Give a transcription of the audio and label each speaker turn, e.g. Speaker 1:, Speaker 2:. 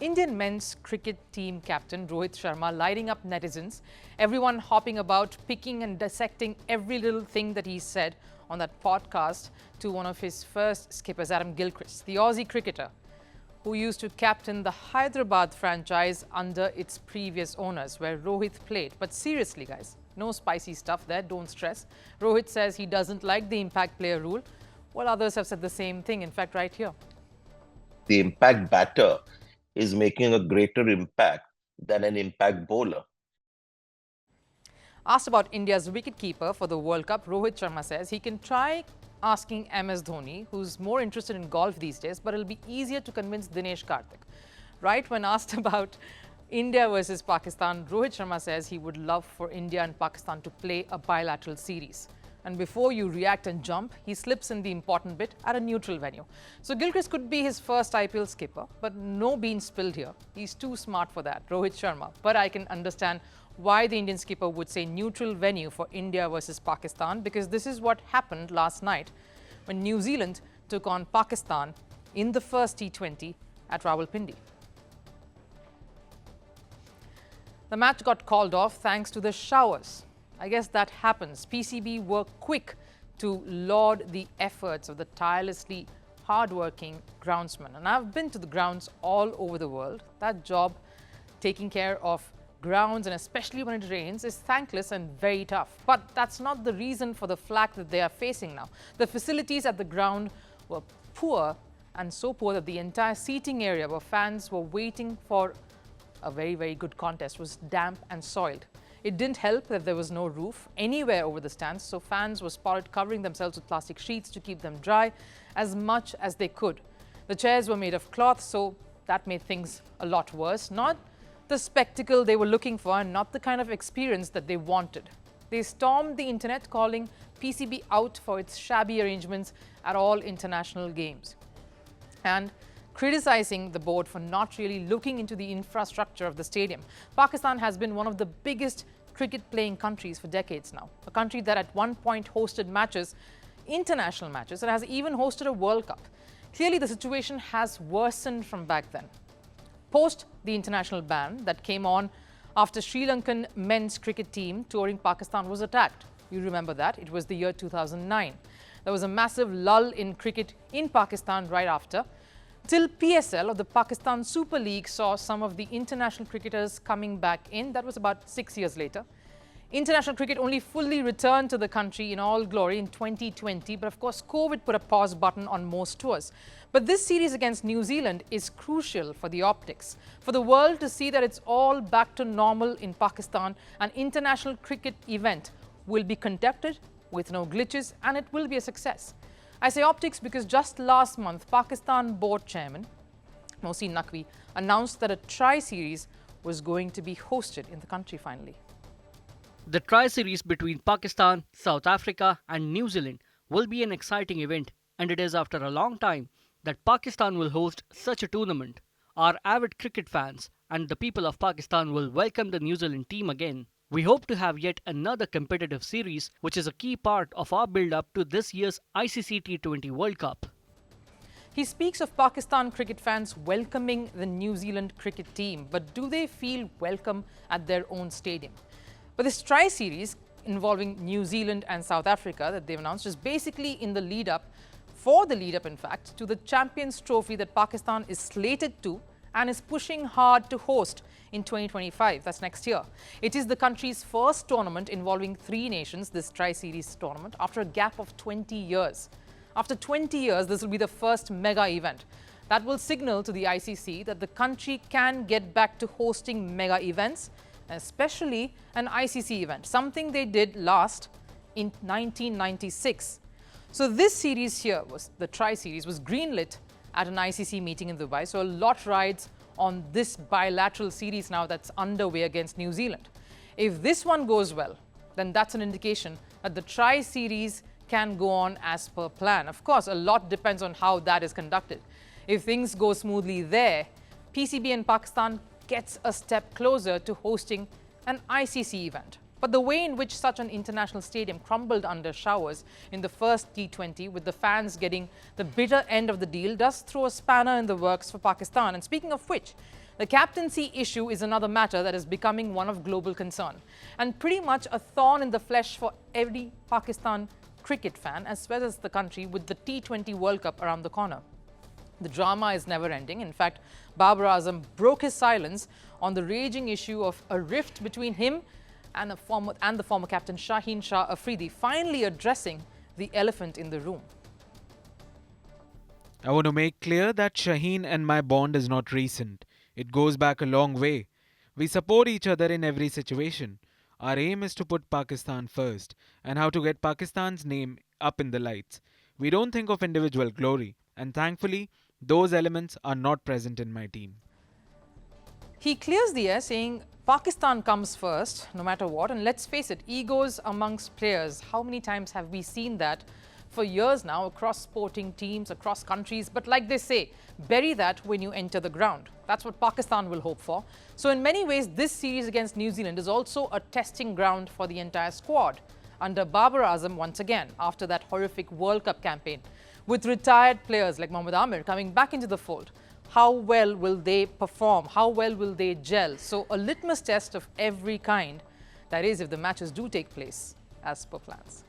Speaker 1: Indian men's cricket team captain Rohit Sharma lighting up netizens, everyone hopping about, picking and dissecting every little thing that he said on that podcast to one of his first skippers, Adam Gilchrist, the Aussie cricketer who used to captain the Hyderabad franchise under its previous owners, where Rohit played. But seriously, guys, no spicy stuff there, don't stress. Rohit says he doesn't like the impact player rule, while others have said the same thing, in fact, right here.
Speaker 2: The impact batter is making a greater impact than an impact bowler.
Speaker 1: Asked about India's wicketkeeper for the World Cup, Rohit Sharma says he can try asking MS Dhoni, who's more interested in golf these days, but it'll be easier to convince Dinesh Karthik. Right when asked about India versus Pakistan, Rohit Sharma says he would love for India and Pakistan to play a bilateral series. And before you react and jump, he slips in the important bit at a neutral venue. So Gilchrist could be his first IPL skipper, but no beans spilled here. He's too smart for that, Rohit Sharma. But I can understand why the Indian skipper would say neutral venue for India versus Pakistan, because this is what happened last night when New Zealand took on Pakistan in the first T20 at Rawalpindi. The match got called off thanks to the showers. I guess that happens. PCB were quick to laud the efforts of the tirelessly hardworking groundsmen. And I've been to the grounds all over the world. That job, taking care of grounds, and especially when it rains, is thankless and very tough. But that's not the reason for the flack that they are facing now. The facilities at the ground were poor, and so poor that the entire seating area where fans were waiting for a very, very good contest was damp and soiled. It didn't help that there was no roof anywhere over the stands, so fans were spotted covering themselves with plastic sheets to keep them dry as much as they could. The chairs were made of cloth, so that made things a lot worse. Not the spectacle they were looking for and not the kind of experience that they wanted. They stormed the internet, calling PCB out for its shabby arrangements at all international games and criticizing the board for not really looking into the infrastructure of the stadium. Pakistan has been one of the biggest cricket playing countries for decades now, a country that at one point hosted matches, international matches, and has even hosted a World Cup. Clearly, the situation has worsened from back then. Post the international ban that came on after Sri Lankan men's cricket team touring Pakistan was attacked. You remember that. It was the year 2009. There was a massive lull in cricket in Pakistan right after, till PSL, or the Pakistan Super League, saw some of the international cricketers coming back in. That was about 6 years later. International cricket only fully returned to the country in all glory in 2020, but of course COVID put a pause button on most tours. But this series against New Zealand is crucial for the optics, for the world to see that it's all back to normal in Pakistan. An international cricket event will be conducted with no glitches, and it will be a success. I say optics because just last month, Pakistan board chairman Mohsin Naqvi announced that a tri-series was going to be hosted in the country finally.
Speaker 3: The tri-series between Pakistan, South Africa and New Zealand will be an exciting event, and it is after a long time that Pakistan will host such a tournament. Our avid cricket fans and the people of Pakistan will welcome the New Zealand team again. We hope to have yet another competitive series, which is a key part of our build-up to this year's ICC T20 World Cup.
Speaker 1: He speaks of Pakistan cricket fans welcoming the New Zealand cricket team, but do they feel welcome at their own stadium? But this tri-series involving New Zealand and South Africa that they've announced is basically in the lead-up, in fact, to the Champions Trophy that Pakistan is slated to and is pushing hard to host in 2025, that's next year. It is the country's first tournament involving 3 nations, this tri-series tournament, after a gap of 20 years. After 20 years, this will be the first mega event. That will signal to the ICC that the country can get back to hosting mega events, especially an ICC event, something they did last in 1996. So this series here, the tri-series, was greenlit at an ICC meeting in Dubai. So a lot rides on this bilateral series now that's underway against New Zealand. If this one goes well, then that's an indication that the tri-series can go on as per plan. Of course, a lot depends on how that is conducted. If things go smoothly there, PCB and Pakistan gets a step closer to hosting an ICC event. But the way in which such an international stadium crumbled under showers in the first T20, with the fans getting the bitter end of the deal, does throw a spanner in the works for Pakistan. And speaking of which, the captaincy issue is another matter that is becoming one of global concern and pretty much a thorn in the flesh for every Pakistan cricket fan as well as the country, with the T20 World Cup around the corner. The drama is never ending. In fact, Babar Azam broke his silence on the raging issue of a rift between him and the former captain Shaheen Afridi, finally addressing the elephant in the room.
Speaker 4: I want to make clear that Shaheen and my bond is not recent. It goes back a long way. We support each other in every situation. Our aim is to put Pakistan first and how to get Pakistan's name up in the lights. We don't think of individual glory, and thankfully, those elements are not present in my team.
Speaker 1: He clears the air, saying Pakistan comes first, no matter what. And let's face it, egos amongst players. How many times have we seen that for years now across sporting teams, across countries? But like they say, bury that when you enter the ground. That's what Pakistan will hope for. So in many ways, this series against New Zealand is also a testing ground for the entire squad under Babar Azam once again after that horrific World Cup campaign. With retired players like Mohammad Amir coming back into the fold, how well will they perform? How well will they gel? So a litmus test of every kind, that is if the matches do take place as per plans.